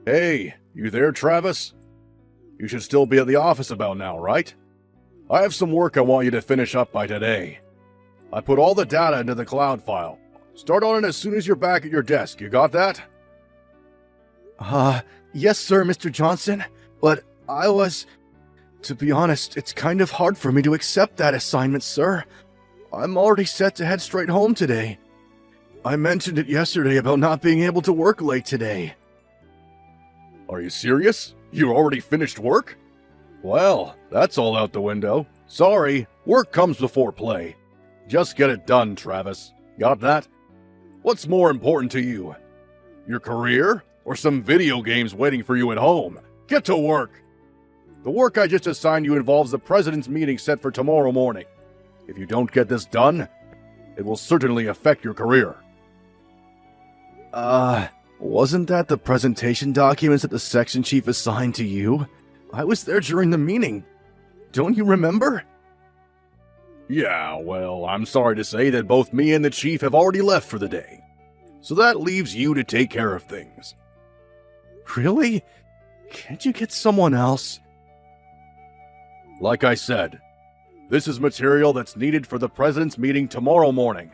Hey, you there, Travis? You should still be at the office about now, right? I have some work I want you to finish up by today. I put all the data into the cloud file. Start on it as soon as you're back at your desk. You got that? Yes, sir, Mr. Johnson. But to be honest, it's kind of hard for me to accept that assignment, sir. I'm already set to head straight home today. I mentioned it yesterday about not being able to work late today. Are you serious? You already finished work? Well, that's all out the window. Sorry, work comes before play. Just get it done, Travis. Got that? What's more important to you? Your career? Or some video games waiting for you at home? Get to work! The work I just assigned you involves the president's meeting set for tomorrow morning. If you don't get this done, it will certainly affect your career. Wasn't that the presentation documents that the section chief assigned to you? I was there during the meeting. Don't you remember? Yeah, well, I'm sorry to say that both me and the chief have already left for the day. So that leaves you to take care of things. Really? Can't you get someone else? Like I said, this is material that's needed for the president's meeting tomorrow morning.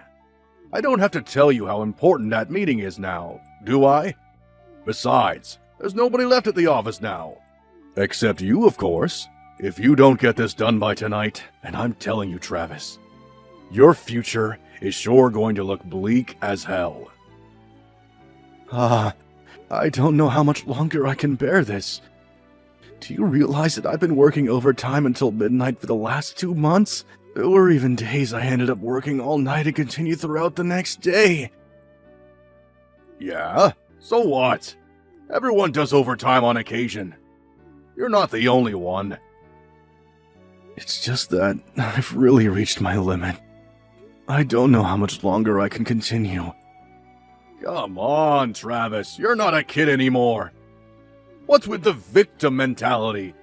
I don't have to tell you how important that meeting is now, do I? Besides, there's nobody left at the office now. Except you, of course. If you don't get this done by tonight, and I'm telling you, Travis, your future is sure going to look bleak as hell. I don't know how much longer I can bear this. Do you realize that I've been working overtime until midnight for the last 2 months? There were even days I ended up working all night and continue throughout the next day. Yeah? So what? Everyone does overtime on occasion. You're not the only one. It's just that I've really reached my limit. I don't know how much longer I can continue. Come on, Travis. You're not a kid anymore. What's with the victim mentality?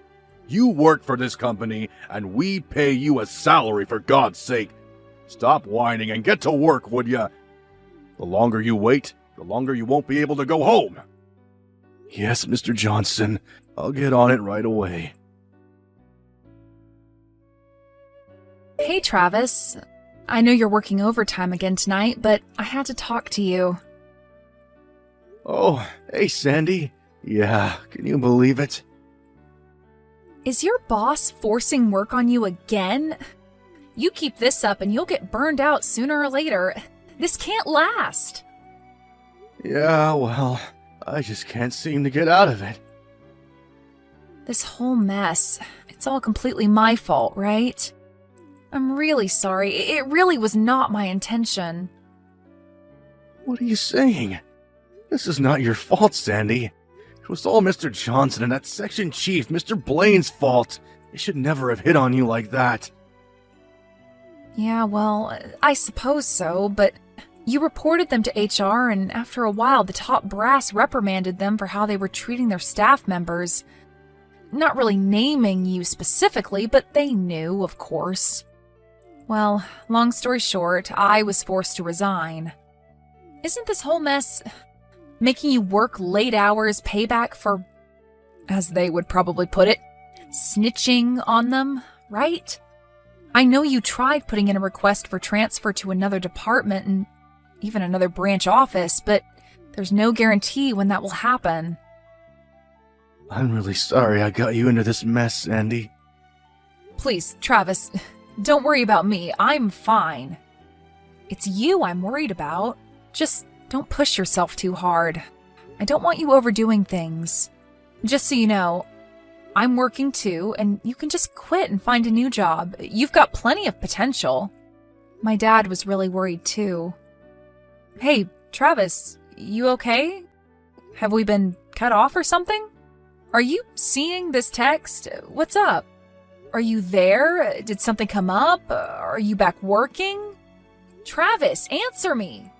You work for this company, and we pay you a salary, for God's sake. Stop whining and get to work, would ya? The longer you wait, the longer you won't be able to go home. Yes, Mr. Johnson. I'll get on it right away. Hey, Travis. I know you're working overtime again tonight, but I had to talk to you. Oh, hey, Sandy. Yeah, can you believe it? Is your boss forcing work on you again? You keep this up and you'll get burned out sooner or later. This can't last. Yeah, well, I just can't seem to get out of it. This whole mess, it's all completely my fault, right? I'm really sorry. It really was not my intention. What are you saying? This is not your fault, Sandy. It was all Mr. Johnson and that section chief, Mr. Blaine's fault. They should never have hit on you like that. Yeah, well, I suppose so, but you reported them to HR, and after a while, the top brass reprimanded them for how they were treating their staff members. Not really naming you specifically, but they knew, of course. Well, long story short, I was forced to resign. Isn't this whole mess making you work late hours payback for, as they would probably put it, snitching on them, right? I know you tried putting in a request for transfer to another department and even another branch office, but there's no guarantee when that will happen. I'm really sorry I got you into this mess, Sandy. Please, Travis, don't worry about me. I'm fine. It's you I'm worried about. Just don't push yourself too hard. I don't want you overdoing things. Just so you know, I'm working too, and you can just quit and find a new job. You've got plenty of potential. My dad was really worried too. Hey, Travis, you okay? Have we been cut off or something? Are you seeing this text? What's up? Are you there? Did something come up? Are you back working? Travis, answer me!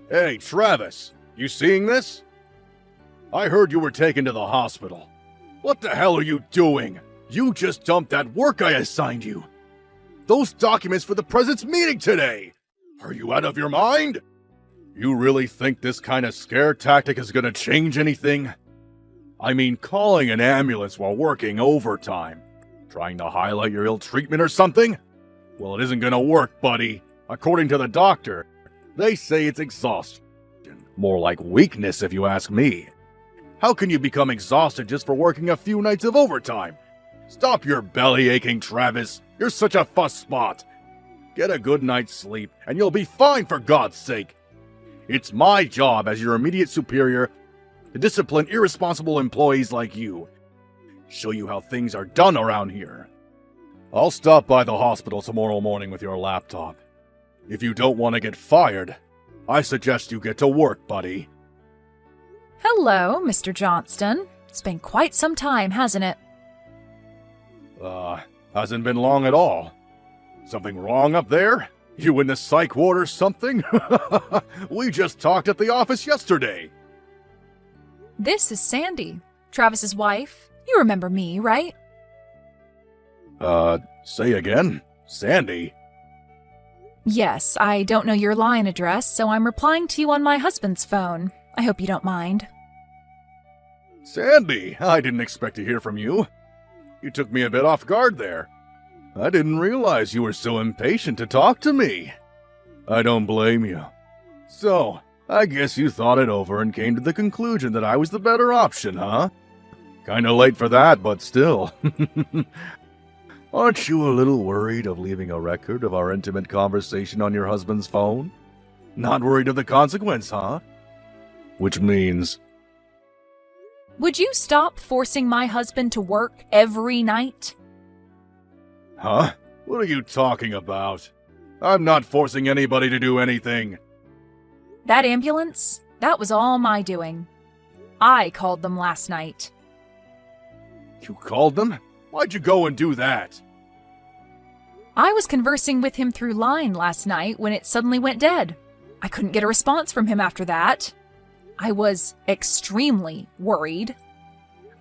Hey, Travis, you seeing this? I heard you were taken to the hospital. What the hell are you doing? You just dumped that work I assigned you. Those documents for the president's meeting today. Are you out of your mind? You really think this kind of scare tactic is gonna change anything? I mean, calling an ambulance while working overtime. Trying to highlight your ill treatment or something? Well, it isn't gonna work, buddy. According to the doctor, they say it's exhaustion. More like weakness, if you ask me. How can you become exhausted just for working a few nights of overtime? Stop your belly aching, Travis. You're such a fuss spot. Get a good night's sleep, and you'll be fine, for God's sake. It's my job as your immediate superior to discipline irresponsible employees like you. Show you how things are done around here. I'll stop by the hospital tomorrow morning with your laptop. If you don't want to get fired, I suggest you get to work, buddy. Hello, Mr. Johnston. It's been quite some time, hasn't it? Hasn't been long at all. Something wrong up there? You in the psych ward or something? We just talked at the office yesterday. This is Sandy, Travis's wife. You remember me, right? Say again? Sandy? Yes, I don't know your line address, so I'm replying to you on my husband's phone. I hope you don't mind. Sandy, I didn't expect to hear from you. You took me a bit off guard there. I didn't realize you were so impatient to talk to me. I don't blame you. So, I guess you thought it over and came to the conclusion that I was the better option, huh? Kinda late for that, but still. Aren't you a little worried of leaving a record of our intimate conversation on your husband's phone? Not worried of the consequence, huh? Which means... Would you stop forcing my husband to work every night? Huh? What are you talking about? I'm not forcing anybody to do anything. That ambulance? That was all my doing. I called them last night. You called them? Why'd you go and do that? I was conversing with him through line last night when it suddenly went dead. I couldn't get a response from him after that. I was extremely worried.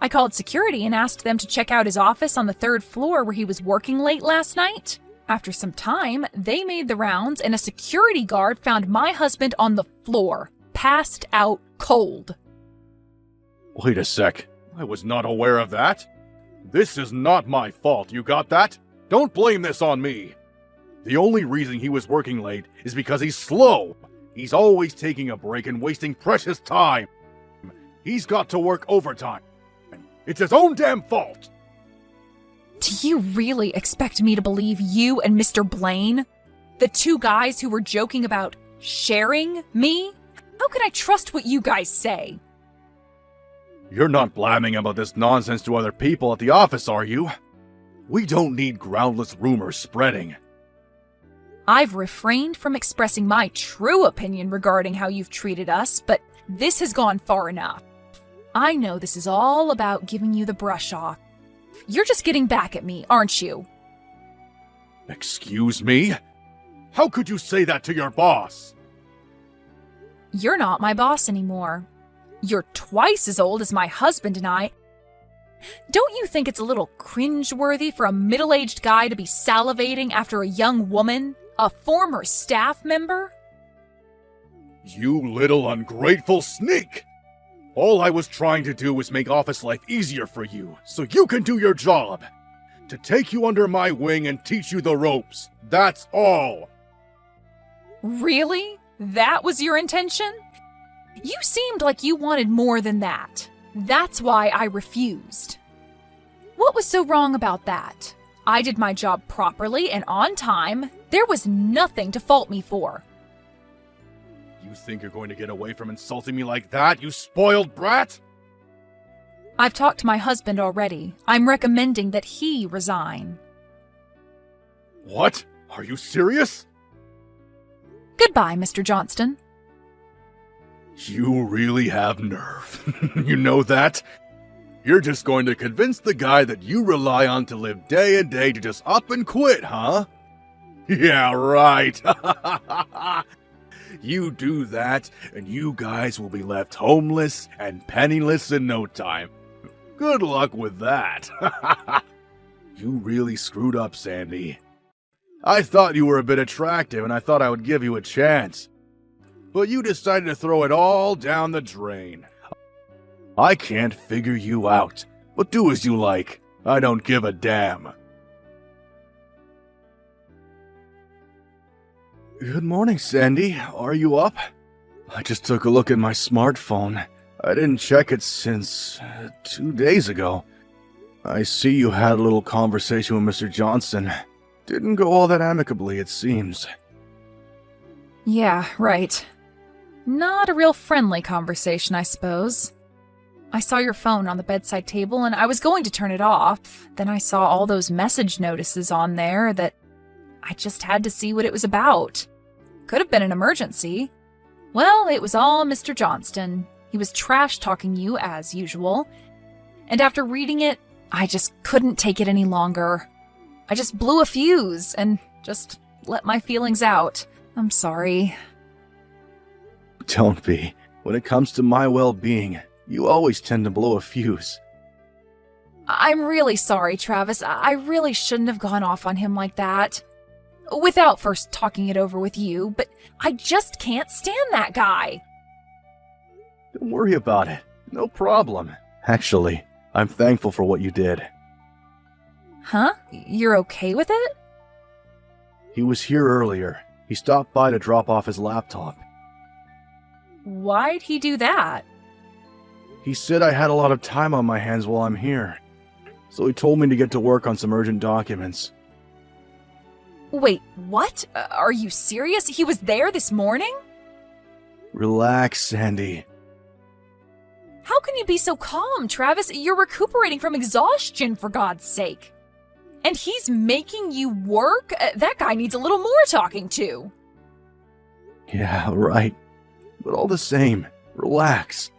I called security and asked them to check out his office on the 3rd floor where he was working late last night. After some time, they made the rounds and a security guard found my husband on the floor, passed out cold. Wait a sec. I was not aware of that. This is not my fault, you got that? Don't blame this on me. The only reason he was working late is because he's slow. He's always taking a break and wasting precious time. He's got to work overtime. It's his own damn fault. Do you really expect me to believe you and Mr. Blaine? The two guys who were joking about sharing me? How can I trust what you guys say? You're not blabbing about this nonsense to other people at the office, are you? We don't need groundless rumors spreading. I've refrained from expressing my true opinion regarding how you've treated us, but this has gone far enough. I know this is all about giving you the brush off. You're just getting back at me, aren't you? Excuse me? How could you say that to your boss? You're not my boss anymore. You're twice as old as my husband and I. Don't you think it's a little cringeworthy for a middle-aged guy to be salivating after a young woman, a former staff member? You little ungrateful sneak! All I was trying to do was make office life easier for you, so you can do your job. To take you under my wing and teach you the ropes. That's all. Really? That was your intention? You seemed like you wanted more than that. That's why I refused. What was so wrong about that? I did my job properly and on time. There was nothing to fault me for. You think you're going to get away from insulting me like that, you spoiled brat? I've talked to my husband already. I'm recommending that he resign. What? Are you serious? Goodbye, Mr. Johnston. You really have nerve. You know that? You're just going to convince the guy that you rely on to live day and day to just up and quit, huh? Yeah, right. You do that, and you guys will be left homeless and penniless in no time. Good luck with that. You really screwed up, Sandy. I thought you were a bit attractive, and I thought I would give you a chance. but you decided to throw it all down the drain. I can't figure you out, but do as you like. I don't give a damn. Good morning, Sandy. Are you up? I just took a look at my smartphone. I didn't check it since 2 days ago. I see you had a little conversation with Mr. Johnson. Didn't go all that amicably, it seems. Yeah, right. Not a real friendly conversation, I suppose. I saw your phone on the bedside table and I was going to turn it off. Then I saw all those message notices on there that I just had to see what it was about. Could have been an emergency. Well, it was all Mr. Johnston. He was trash-talking you as usual. And after reading it, I just couldn't take it any longer. I just blew a fuse and just let my feelings out. I'm sorry. Don't be. When it comes to my well-being, you always tend to blow a fuse. I'm really sorry, Travis. I really shouldn't have gone off on him like that. Without first talking it over with you, but I just can't stand that guy. Don't worry about it. No problem. Actually, I'm thankful for what you did. Huh? You're okay with it? He was here earlier. He stopped by to drop off his laptop. Why'd he do that? He said I had a lot of time on my hands while I'm here. So he told me to get to work on some urgent documents. Wait, what? Are you serious? He was there this morning? Relax, Sandy. How can you be so calm, Travis? You're recuperating from exhaustion, for God's sake. And he's making you work? That guy needs a little more talking to. Yeah, right. But all the same, relax.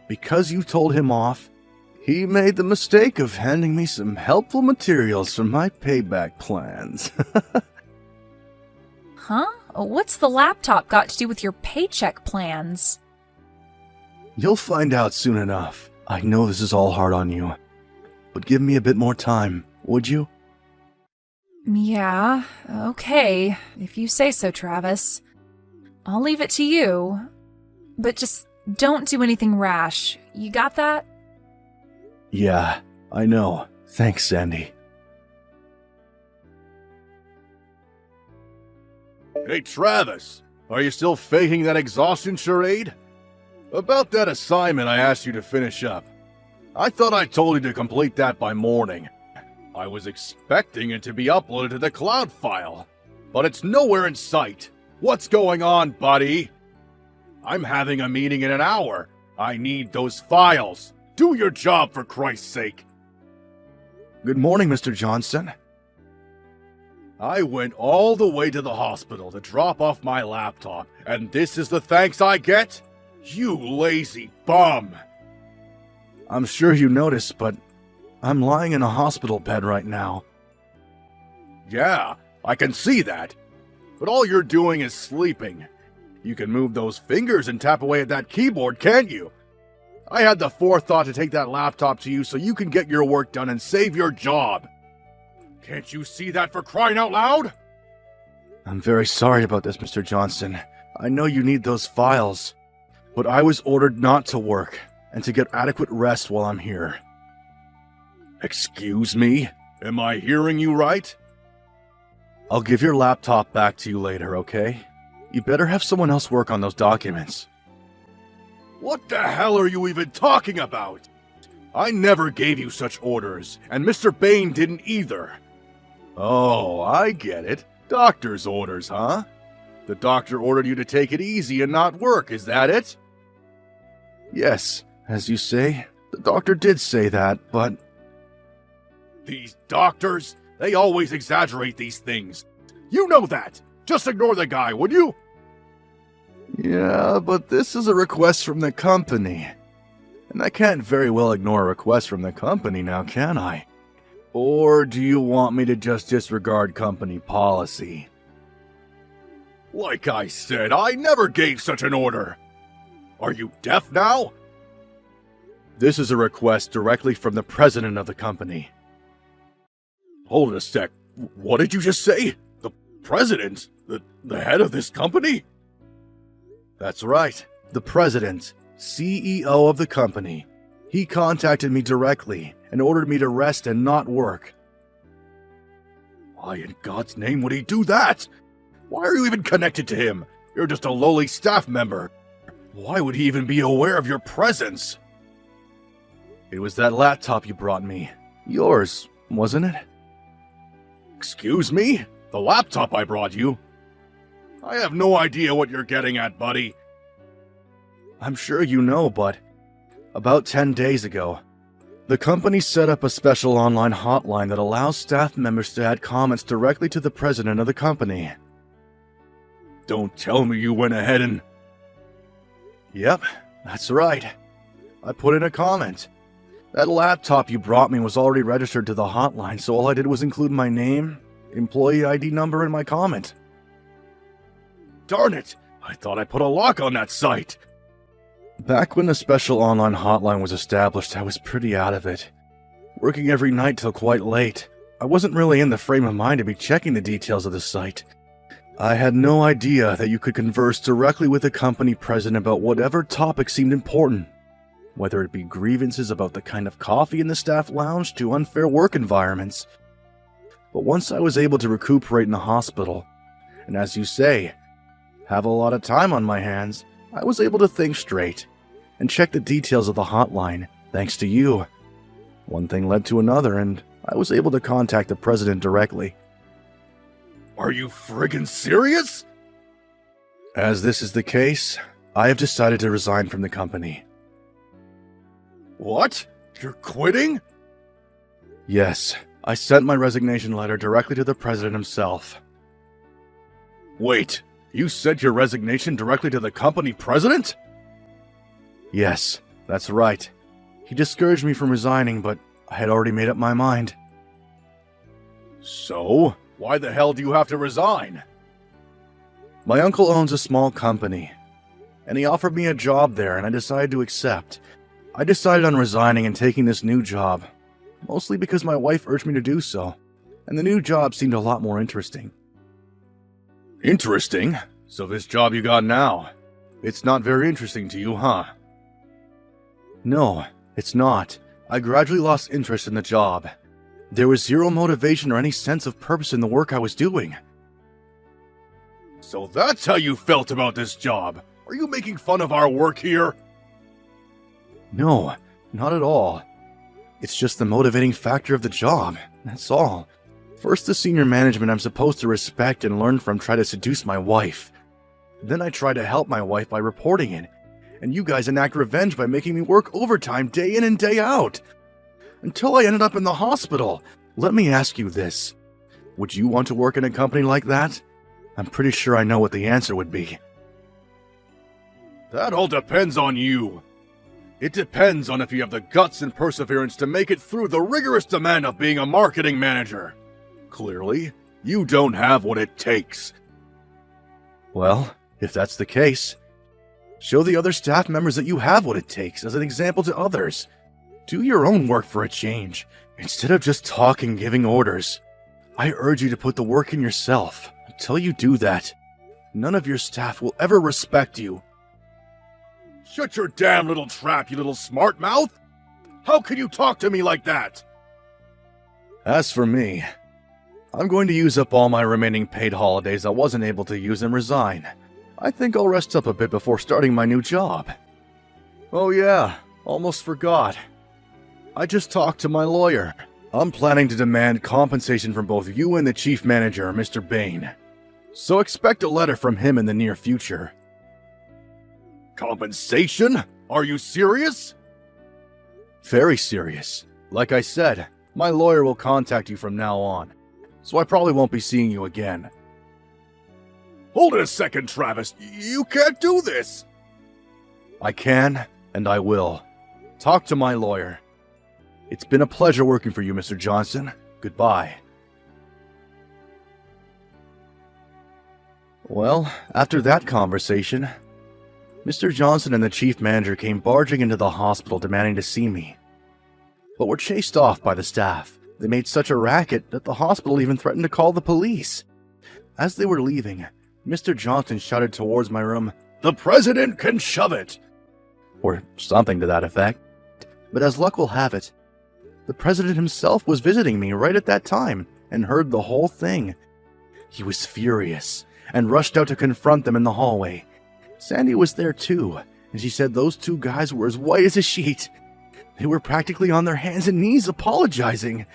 Because you told him off, he made the mistake of handing me some helpful materials for my payback plans. Huh? What's the laptop got to do with your paycheck plans? You'll find out soon enough. I know this is all hard on you. But give me a bit more time, would you? Yeah, okay. If you say so, Travis. I'll leave it to you. But just don't do anything rash. You got that? Yeah, I know. Thanks, Sandy. Hey, Travis, are you still faking that exhaustion charade? About that assignment I asked you to finish up. I thought I told you to complete that by morning. I was expecting it to be uploaded to the cloud file, but it's nowhere in sight. What's going on, buddy? I'm having a meeting in an hour. I need those files. Do your job, for Christ's sake. Good morning, Mr. Johnson. I went all the way to the hospital to drop off my laptop, and this is the thanks I get? You lazy bum! I'm sure you noticed, but I'm lying in a hospital bed right now. Yeah, I can see that. But all you're doing is sleeping. You can move those fingers and tap away at that keyboard, can't you? I had the forethought to take that laptop to you so you can get your work done and save your job. Can't you see that, for crying out loud? I'm very sorry about this, Mr. Johnson. I know you need those files, but I was ordered not to work and to get adequate rest while I'm here. Excuse me? Am I hearing you right? I'll give your laptop back to you later, okay? You better have someone else work on those documents. What the hell are you even talking about? I never gave you such orders, and Mr. Bain didn't either. Oh, I get it. Doctor's orders, huh? The doctor ordered you to take it easy and not work, is that it? Yes, as you say, the doctor did say that, but... These doctors, they always exaggerate these things. You know that. Just ignore the guy, would you? Yeah, but this is a request from the company. And I can't very well ignore a request from the company now, can I? Or do you want me to just disregard company policy? Like I said, I never gave such an order. Are you deaf now? This is a request directly from the president of the company. Hold it a sec. What did you just say? The president? The head of this company? That's right. The president, CEO of the company. He contacted me directly and ordered me to rest and not work. Why in God's name would he do that? Why are you even connected to him? You're just a lowly staff member. Why would he even be aware of your presence? It was that laptop you brought me. Yours, wasn't it? Excuse me? The laptop I brought you? I have no idea what you're getting at, buddy. I'm sure you know, but about 10 days ago, the company set up a special online hotline that allows staff members to add comments directly to the president of the company. Don't tell me you went ahead and... Yep, that's right. I put in a comment. That laptop you brought me was already registered to the hotline, so all I did was include my name, employee ID number, and my comment. Darn it! I thought I put a lock on that site! Back when the special online hotline was established, I was pretty out of it. Working every night till quite late, I wasn't really in the frame of mind to be checking the details of the site. I had no idea that you could converse directly with the company president about whatever topic seemed important, whether it be grievances about the kind of coffee in the staff lounge to unfair work environments. But once I was able to recuperate in the hospital, and as you say, have a lot of time on my hands, I was able to think straight and check the details of the hotline, thanks to you. One thing led to another, and I was able to contact the president directly. Are you friggin' serious? As this is the case, I have decided to resign from the company. What? You're quitting? Yes, I sent my resignation letter directly to the president himself. Wait, you sent your resignation directly to the company president? Yes, that's right. He discouraged me from resigning, but I had already made up my mind. So, why the hell do you have to resign? My uncle owns a small company, and he offered me a job there, and I decided to accept. I decided on resigning and taking this new job, mostly because my wife urged me to do so, and the new job seemed a lot more interesting. Interesting? So this job you got now, it's not very interesting to you, huh? No, it's not. I gradually lost interest in the job. There was zero motivation or any sense of purpose in the work I was doing. So that's how you felt about this job? Are you making fun of our work here? No, not at all. It's just the motivating factor of the job, that's all. First, the senior management I'm supposed to respect and learn from try to seduce my wife. Then I try to help my wife by reporting it, and you guys enact revenge by making me work overtime day in and day out. Until I ended up in the hospital. Let me ask you this. Would you want to work in a company like that? I'm pretty sure I know what the answer would be. That all depends on you. It depends on if you have the guts and perseverance to make it through the rigorous demand of being a marketing manager. Clearly, you don't have what it takes. Well, if that's the case, show the other staff members that you have what it takes as an example to others. Do your own work for a change, instead of just talking and giving orders. I urge you to put the work in yourself. Until you do that, none of your staff will ever respect you. Shut your damn little trap, you little smart mouth! How can you talk to me like that? As for me, I'm going to use up all my remaining paid holidays I wasn't able to use and resign. I think I'll rest up a bit before starting my new job. Oh yeah, almost forgot. I just talked to my lawyer. I'm planning to demand compensation from both you and the chief manager, Mr. Bain. So expect a letter from him in the near future. Compensation? Are you serious? Very serious. Like I said, my lawyer will contact you from now on, so I probably won't be seeing you again. Hold it a second, Travis. You can't do this! I can, and I will. Talk to my lawyer. It's been a pleasure working for you, Mr. Johnson. Goodbye. Well, after that conversation, Mr. Johnson and the chief manager came barging into the hospital demanding to see me, but were chased off by the staff. They made such a racket that the hospital even threatened to call the police. As they were leaving, Mr. Johnson shouted towards my room, The president can shove it! Or something to that effect. But as luck will have it, the president himself was visiting me right at that time and heard the whole thing. He was furious and rushed out to confront them in the hallway. Sandy was there too, and she said those two guys were as white as a sheet. They were practically on their hands and knees apologizing.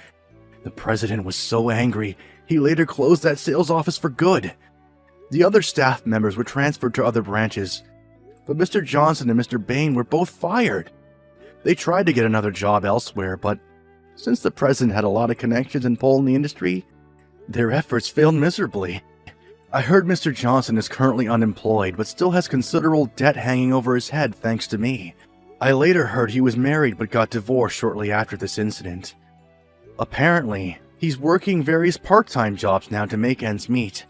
The president was so angry, he later closed that sales office for good. The other staff members were transferred to other branches, but Mr. Johnson and Mr. Bain were both fired. They tried to get another job elsewhere, but since the president had a lot of connections and pull in the industry, their efforts failed miserably. I heard Mr. Johnson is currently unemployed, but still has considerable debt hanging over his head thanks to me. I later heard he was married but got divorced shortly after this incident. Apparently, he's working various part-time jobs now to make ends meet.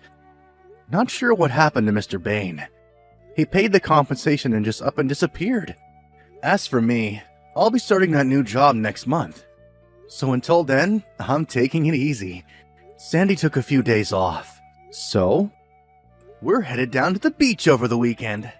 Not sure what happened to Mr. Bain. He paid the compensation and just up and disappeared. As for me, I'll be starting that new job next month. So until then, I'm taking it easy. Sandy took a few days off. So, we're headed down to the beach over the weekend.